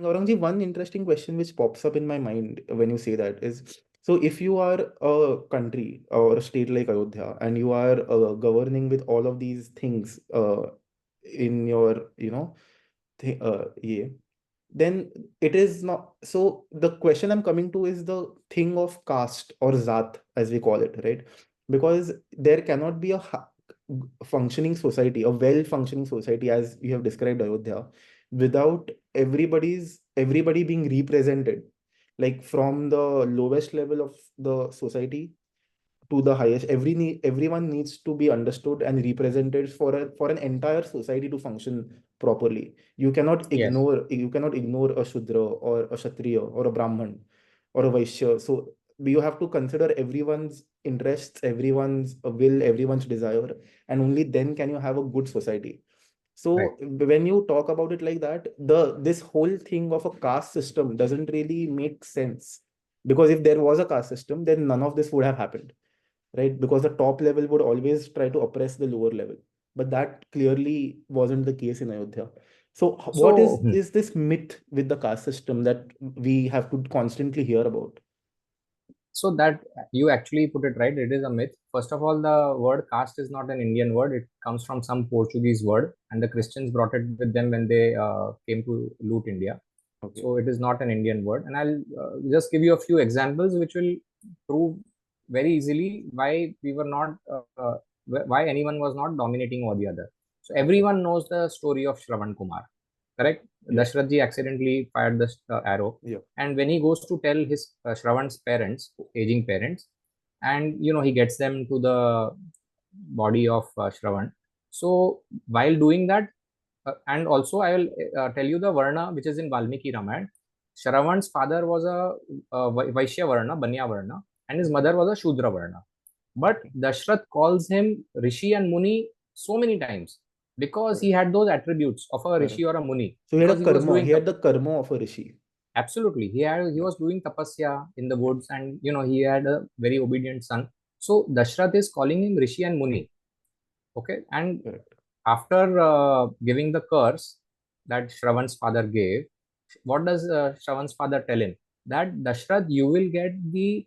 Gaurang Ji, one interesting question which pops up in my mind when you say that is, so if you are a country or a state like Ayodhya and you are governing with all of these things in your, yeah, then it is not. So the question I'm coming to is the thing of caste or zat, as we call it, right? Because there cannot be a functioning society, a well-functioning society, as you have described Ayodhya, without everybody being represented, like from the lowest level of the society to the highest. Everyone needs to be understood and represented for an entire society to function properly. Yes, You cannot ignore a shudra or a kshatriya or a brahman or a vaishya. So you have to consider everyone's interests, everyone's will, everyone's desire, and only then can you have a good society. right. So when you talk about it like that, this whole thing of a caste system doesn't really make sense, because if there was a caste system, then none of this would have happened, right? Because the top level would always try to oppress the lower level. But that clearly wasn't the case in Ayodhya. So what So, is this myth with the caste system that we have to constantly hear about? so that you actually put it right. It is a myth. First of all, the word caste is not an Indian word. It comes from some Portuguese word, and the Christians brought it with them when they came to loot India. Okay. So it is not an Indian word. And I'll just give you a few examples which will prove very easily why we were not, why anyone was not dominating over the other. So Okay. everyone knows the story of Shravan Kumar, correct? Yeah. Dashrath ji accidentally fired the arrow, Yeah. and when he goes to tell his Shravan's parents, aging parents, and he gets them to the body of Shravan. So while doing that, and also I will tell you the Varna which is in Valmiki Ramayana. Shravan's father was a Vaishya Varna, Banya Varna, and his Okay. mother was a Shudra Varna. But Okay. Dashrath calls him Rishi and Muni so many times because he Correct. had those attributes of a Rishi Correct. or a Muni, So he had because a he was karma. doing He had the karma of a rishi. absolutely he Yeah. was doing tapasya in the woods, and he had a very obedient son. So Dashrath is calling him Rishi and Muni. Okay, and Correct. after giving the curse that Shravan's father gave, what does Shravan's father tell him? That Dashrath, you will get the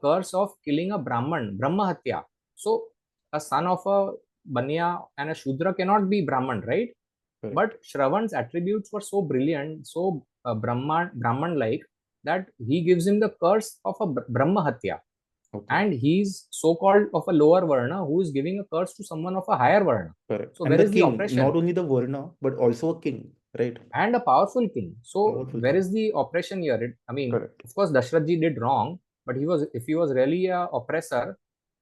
curse of killing a Brahman, Brahma Hatya. So, a son of a Banya and a Shudra cannot be Brahman, right? Correct. But Shravan's attributes were so brilliant, so Brahman like, that he gives him the curse of a Brahma Hatya, Okay. and he's so called of a lower varna who is giving a curse to someone of a higher varna. Correct. So And where the is the king, not oppression? only the varna, but also a king, right? And a powerful king. So Powerful where king. is the oppression here? I mean, Correct. of course, Dashrath ji did wrong, but if he was really a oppressor,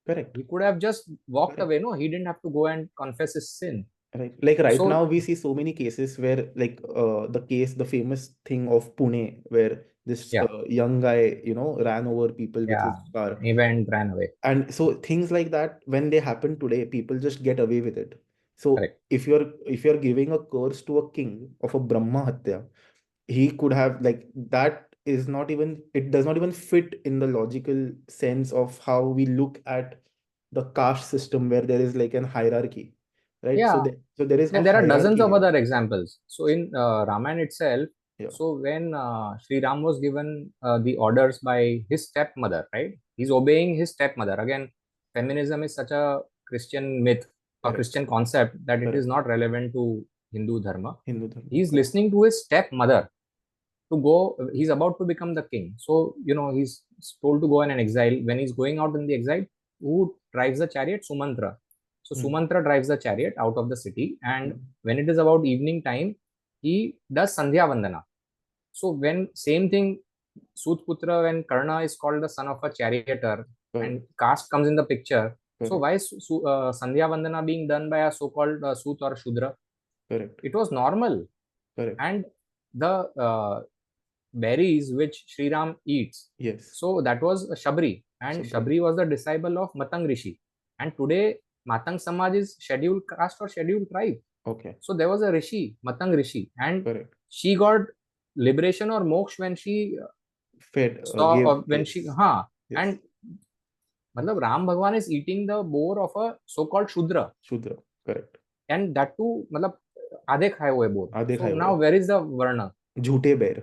Correct. he could have just walked Correct. away. No, he didn't have to go and confess his sin. Right. Like right So now, we see so many cases where, like, the famous thing of Pune, where this yeah, young guy, ran over people with yeah, his car. he went ran away. And so things like that, when they happen today, people just get away with it. So Correct. if you're giving a curse to a king of a Brahma Hatya, he could have, like, that is not even, it does not even fit in the logical sense of how we look at the caste system, where there is like an hierarchy, right? So Yeah, there is no and there are dozens hierarchy of here. other examples. So in Ramayana itself, Yeah. so when Sri Ram was given the orders by his stepmother, right? He's obeying his stepmother. Again, feminism is such a Christian myth, a Correct. Christian concept, that it is Correct. not relevant to Hindu dharma. Hindu dharma. He's Correct. listening to his stepmother to go. He's about to become the king. So he's told to go in an exile. When he's going out in the exile, who drives the chariot? Sumantra. So Hmm. Sumantra drives the chariot out of the city, and Hmm. when it is about evening time, he does Sandhya Vandana. So when same thing, Sutputra, when Karna is called the son of a charioteer, and Correct. caste comes in the picture. So Correct. why is Sandhya Vandana being done by a so-called Sut or Shudra? Correct. It was normal. Correct. And the berries which Sri Ram eats. Yes. So that was Shabri, and Shabri. Shabri was the disciple of Matang Rishi. And today, Matang Samaj is scheduled caste or scheduled tribe. Okay. So there was a Rishi, Matang Rishi, and Correct. she got liberation or moksha when she Fed, saw, gave, or when she, yes. Yes. and matlab Ram Bhagwan is eating the boar of a so-called Shudra, Shudra. Correct. and that too, matlab आधे खाए हुए bore. आधे So खाए हुए. now where is the Varna? Jhoote bear,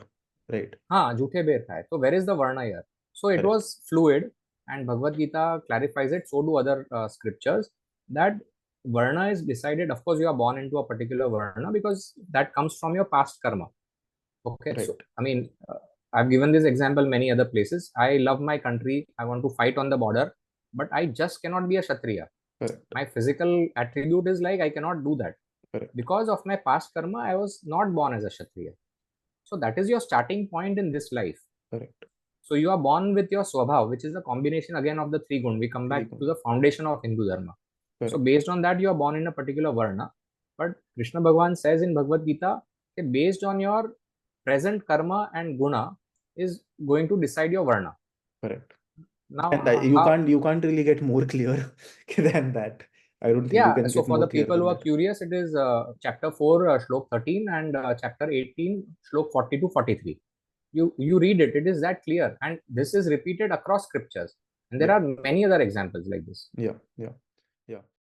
right? हाँ झूठे बेर खाए. So where is the varna here? So it Correct. was fluid, and Bhagavad Gita clarifies it. So do other scriptures, that varna is decided. Of course, you are born into a particular varna because that comes from your past karma. Okay, so Right. I mean, I've given this example many other places. I love my country. I want to fight on the border, but I just cannot be a kshatriya. Correct. My physical attribute is like I cannot do that Correct. because of my past karma. I was not born as a kshatriya. So that is your starting point in this life. Correct. So you are born with your swabhav, which is a combination again of the three gun. We come back to Trigun. the foundation of Hindu dharma. So Correct. based on that, you are born in a particular varna. But Krishna Bhagavan says in Bhagavad Gita, that based on your present karma and guna is going to decide your varna. Correct. And Now, how? you can't really get more clear than that. I don't think you Yeah. can So get for more the clear people than who are that. curious, it is chapter 4, shlok 13, and chapter 18, shlok 40 to 43. You read it; it is that clear, and this is repeated across scriptures. And there Yeah. are many other examples like this. Yeah. Yeah. Yeah.